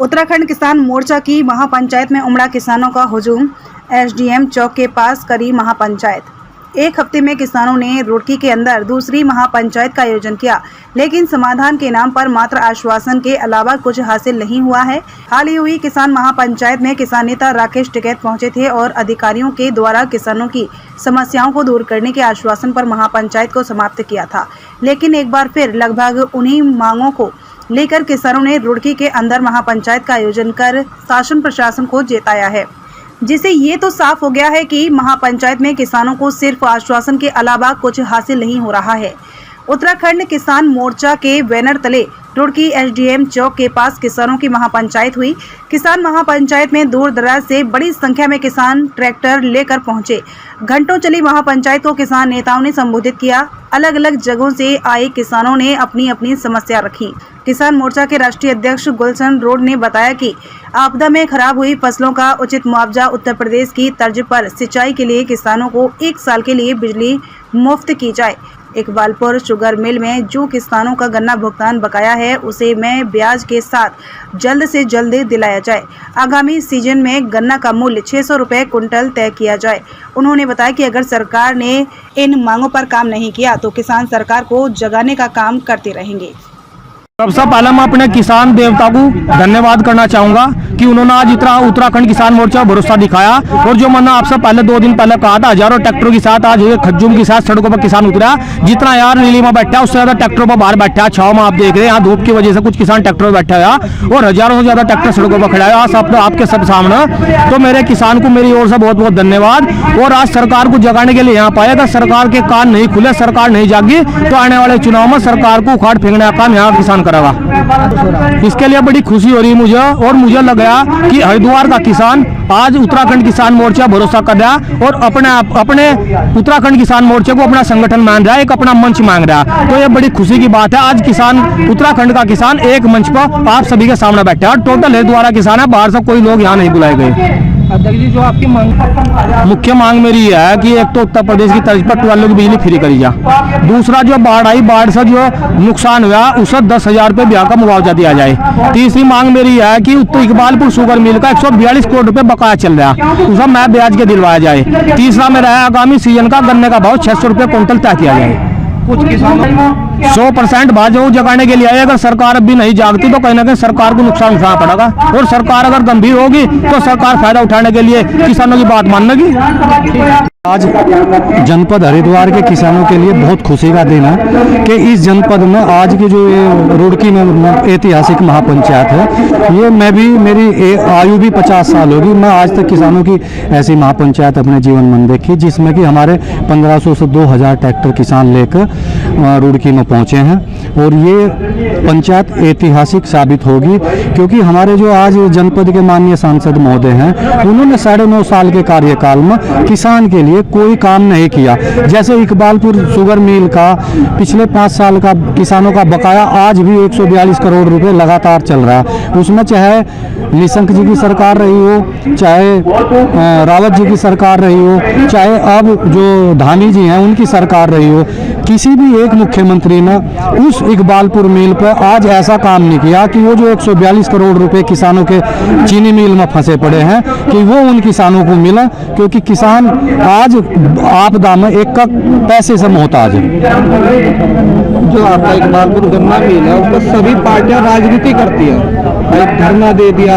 उत्तराखंड किसान मोर्चा की महापंचायत में उमड़ा किसानों का हुजूम। एसडीएम चौक के पास करी महापंचायत। एक हफ्ते में किसानों ने रुड़की के अंदर दूसरी महापंचायत का आयोजन किया, लेकिन समाधान के नाम पर मात्र आश्वासन के अलावा कुछ हासिल नहीं हुआ है। हाल ही हुई किसान महापंचायत में किसान नेता राकेश टिकैत पहुंचे थे और अधिकारियों के द्वारा किसानों की समस्याओं को दूर करने के आश्वासन पर महापंचायत को समाप्त किया था। लेकिन एक बार फिर लगभग उन्हीं मांगों को लेकर किसानों ने रुड़की के अंदर महापंचायत का आयोजन कर शासन प्रशासन को जेताया है, जिससे ये तो साफ हो गया है कि महापंचायत में किसानों को सिर्फ आश्वासन के अलावा कुछ हासिल नहीं हो रहा है। उत्तराखंड किसान मोर्चा के बैनर तले रुड़की एसडीएम चौक के पास किसानों की महापंचायत हुई। किसान महापंचायत में दूर दराज से बड़ी संख्या में किसान ट्रैक्टर लेकर पहुंचे। घंटों चली महापंचायत को किसान नेताओं ने संबोधित किया। अलग अलग जगहों से आए किसानों ने अपनी अपनी समस्या रखी। किसान मोर्चा के राष्ट्रीय अध्यक्ष गुलशन रोड ने बताया कि आपदा में खराब हुई फसलों का उचित मुआवजा उत्तर प्रदेश की तर्ज पर सिंचाई के लिए किसानों को 1 साल के लिए बिजली मुफ्त की जाए। इकबालपुर शुगर मिल में जो किसानों का गन्ना भुगतान बकाया है उसे में ब्याज के साथ जल्द से जल्द दिलाया जाए। आगामी सीजन में गन्ना का मूल्य 600 रुपये कुंटल तय किया जाए। उन्होंने बताया कि अगर सरकार ने इन मांगों पर काम नहीं किया तो किसान सरकार को जगाने का काम करते रहेंगे। सबसे पहले मैं अपने किसान देवता को धन्यवाद करना चाहूंगा कि उन्होंने आज इतना उत्तराखंड किसान मोर्चा भरोसा दिखाया। और जो मैंने आपसे पहले 2 दिन पहले कहा था, हजारों ट्रैक्टरों के साथ आज खज्जूम के साथ सड़कों पर किसान उतरा। जितना यार नीली में बैठा उससे ज्यादा ट्रैक्टरों पर बाहर बैठा। छाव में आप देख रहे हैं, यहाँ धूप की वजह से कुछ किसान ट्रैक्टर बैठा हुआ और हजारों से ज्यादा ट्रैक्टर सड़कों पर खड़ा है आज आपके सब सामने। तो मेरे किसान को मेरी ओर से बहुत बहुत धन्यवाद। और आज सरकार को जगाने के लिए यहाँ पाया। अगर सरकार के कान नहीं खुले, सरकार नहीं जागी तो आने वाले चुनाव में सरकार को उखाड़ फेंकने का काम यहाँ किसान करेगा। इसके लिए बड़ी खुशी हो रही है मुझे। और मुझे लग गया कि हरिद्वार का किसान आज उत्तराखंड किसान मोर्चा भरोसा कर रहा और अपने उत्तराखंड किसान मोर्चे को अपना संगठन मान रहा है, एक अपना मंच मांग रहा है। तो ये बड़ी खुशी की बात है। आज किसान उत्तराखंड का किसान एक मंच पर आप सभी के सामने बैठा है। टोटल हरिद्वार किसान है, बाहर से कोई लोग यहाँ नहीं बुलाए गए। अध्यक्ष जी, जो आपकी मुख्य मांग मेरी है कि एक तो उत्तर प्रदेश की तर्ज पर 12 की बिजली फ्री करी जा। दूसरा, जो बाढ़ आई, बाढ़ से जो नुकसान हुआ उसे 10,000 रुपये ब्याह का मुआवजा दिया जाए। तीसरी मांग मेरी है कि इकबालपुर शुगर मिल का 142 करोड़ रुपए बकाया चल रहा है, उसे मैं ब्याज के दिलवाया जाए। तीसरा मेरा है आगामी सीजन का गन्ने का भाव 600 रुपये कुंटल तय किया जाए। कुछ किसानों 100% भाजपा जगाने के लिए आए। अगर सरकार अब भी नहीं जागती तो कहीं ना कहीं सरकार को नुकसान उठाना पड़ेगा। और सरकार अगर गंभीर होगी तो सरकार फायदा उठाने के लिए किसानों की बात मानेगी। आज जनपद हरिद्वार के किसानों के लिए बहुत खुशी का दिन है कि इस जनपद में आज की जो ये रुड़की में ऐतिहासिक महापंचायत है, ये मेरी आयु भी 50 साल होगी। मैं आज तक किसानों की ऐसी महापंचायत अपने जीवन में देखी, जिसमें कि हमारे 1500 से 2000 ट्रैक्टर किसान लेकर रुड़की में पहुंचे हैं। और ये पंचायत ऐतिहासिक साबित होगी क्योंकि हमारे जो आज जनपद के माननीय सांसद महोदय हैं, उन्होंने 9.5 साल के कार्यकाल में किसान के लिए कोई काम नहीं किया। जैसे इकबालपुर शुगर मिल का पिछले 5 साल का किसानों का बकाया आज भी 142 करोड़ रुपए लगातार चल रहा है। उसमें चाहे निशंक जी की सरकार रही हो, चाहे रावत जी की सरकार रही हो, चाहे अब जो धामी जी हैं उनकी सरकार रही हो, किसी भी एक मुख्यमंत्री ने उस इकबालपुर मिल पर आज ऐसा काम नहीं किया कि वो जो 142 करोड़ रुपए किसानों के चीनी मिल में फंसे पड़े हैं कि वो उन किसानों को मिला। क्योंकि किसान आज आपदा में एक का पैसे से मोहताज है। जो आपका इकबालपुर गन्ना मिल है उस पर सभी पार्टियां राजनीति करती है। धरना दे दिया,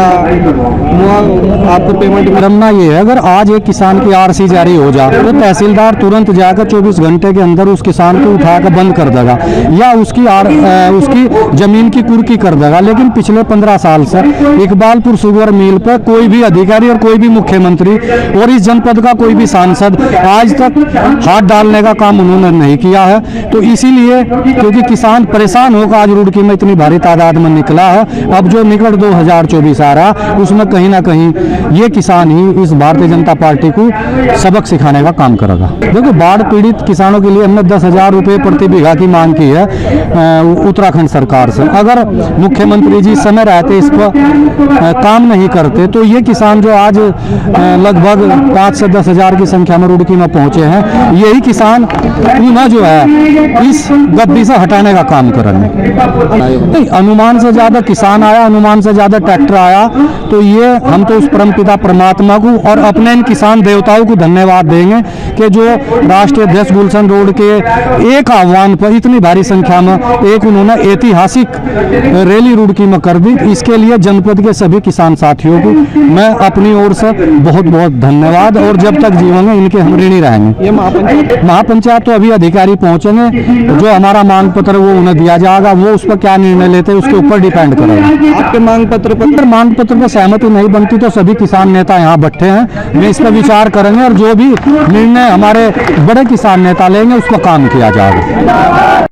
आपको पेमेंट करना ये है, अगर आज एक किसान की आरसी जारी हो जाए तो तहसीलदार तुरंत जाकर 24 घंटे के अंदर उस किसान को उठाकर बंद कर देगा या उसकी जमीन की कुर्की कर देगा। लेकिन पिछले 15 साल से इकबालपुर शुगर मिल पर कोई भी अधिकारी और कोई भी मुख्यमंत्री और इस जनपद का कोई भी सांसद आज तक हाथ डालने का काम उन्होंने नहीं किया है। तो इसीलिए क्योंकि किसान परेशान होकर आज रुड़की में इतनी भारी तादाद में निकला है। अब जो निकट 2024 आ रहा उसमें कहीं ना कहीं ये किसान ही इस भारतीय जनता पार्टी को सबक सिखाने का काम करेगा। देखो, बाढ़ पीड़ित किसानों के लिए हमने 10,000 रुपये प्रति बीघा की मांग की है उत्तराखंड सरकार से। अगर मुख्यमंत्री जी समय रहते इस पर काम नहीं करते तो ये किसान जो आज लगभग 5 से 10,000 की संख्या में रुड़की में पहुंचे हैं, यही किसान पुनः जो है इस गद्दी से से हटाने का काम करेंगे। नहीं, अनुमान से ज़्यादा किसान आया, अनुमान से ज़्यादा ट्रैक्टर आया, तो ये हम तो उस परमपिता परमात्मा को और अपने इन किसान देवताओं को धन्यवाद देंगे कि जो राष्ट्रीय अध्यक्ष गुलशन रोड के एक आह्वान पर इतनी भारी संख्या में एक उन्होंने ऐतिहासिक रैली रुड़की में कर दी। इसके लिए जनपद के सभी किसान साथियों को मैं अपनी ओर से बहुत बहुत धन्यवाद, और जब तक जीवेंगे इनके हम ऋणी रहेंगे। ये महापंचायत तो अभी अधिकारी पहुंचेंगे, जो हमारा मांग पत्र वो उन्हें दिया जाएगा, वो उस पर क्या निर्णय लेते हैं उसके ऊपर डिपेंड करेगा। आपके मांग पत्र पर अगर मांग पत्र पर सहमति नहीं बनती तो सभी किसान नेता यहाँ बैठे हैं, वे इस पर विचार करेंगे और जो भी निर्णय हमारे बड़े किसान नेता लेंगे उस पर काम किया जाएगा।